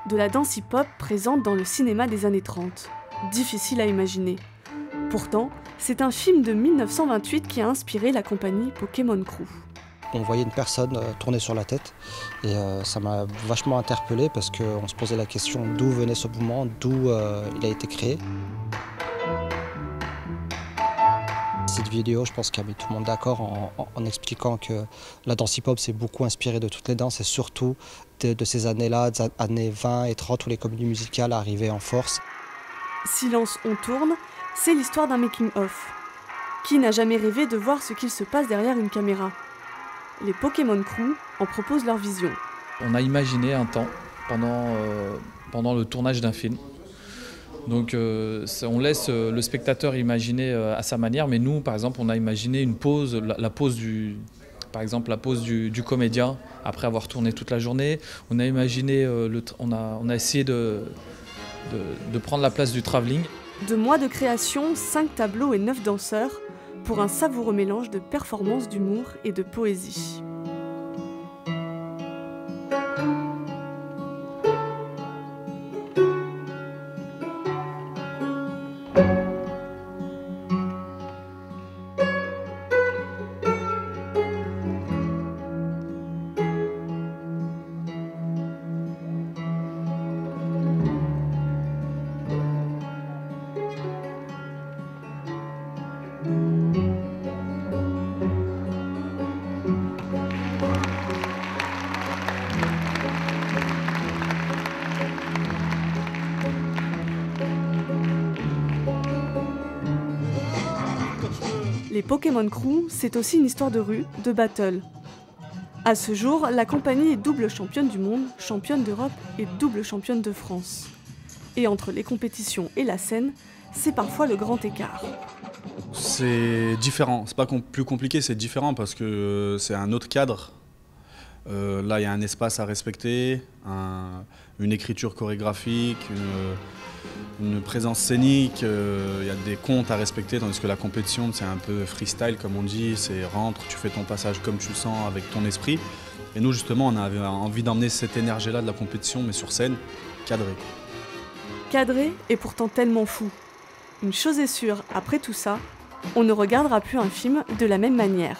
de la danse hip-hop présente dans le cinéma des années 30. Difficile à imaginer. Pourtant, c'est un film de 1928 qui a inspiré la compagnie Pokémon Crew. On voyait une personne tourner sur la tête et ça m'a vachement interpellé parce qu'on se posait la question d'où venait ce mouvement, d'où il a été créé. Cette vidéo, je pense qu'elle a mis tout le monde d'accord en expliquant que la danse hip-hop s'est beaucoup inspirée de toutes les danses et surtout de ces années-là, des années 20 et 30 où les comédies musicales arrivaient en force. Silence, on tourne, c'est l'histoire d'un making-of. Qui n'a jamais rêvé de voir ce qu'il se passe derrière une caméra? Les Pokémon Crew en proposent leur vision. On a imaginé un temps pendant le tournage d'un film. Donc on laisse le spectateur imaginer à sa manière, mais nous, par exemple, on a imaginé une pause, la pause du comédien après avoir tourné toute la journée. On a imaginé, on a essayé de prendre la place du travelling. 2 mois de création, 5 tableaux et 9 danseurs, pour un savoureux mélange de performance, d'humour et de poésie. Les Pokémon Crew, c'est aussi une histoire de rue, de battle. À ce jour, la compagnie est double championne du monde, championne d'Europe et double championne de France. Et entre les compétitions et la scène, c'est parfois le grand écart. C'est différent, c'est pas plus compliqué, c'est différent parce que c'est un autre cadre. Là, il y a un espace à respecter, une écriture chorégraphique, une présence scénique, il y a des comptes à respecter, tandis que la compétition, c'est un peu freestyle, comme on dit, c'est rentre, tu fais ton passage comme tu le sens, avec ton esprit. Et nous, justement, on avait envie d'emmener cette énergie-là de la compétition, mais sur scène, cadrée. Cadré et pourtant tellement fou. Une chose est sûre, après tout ça, on ne regardera plus un film de la même manière.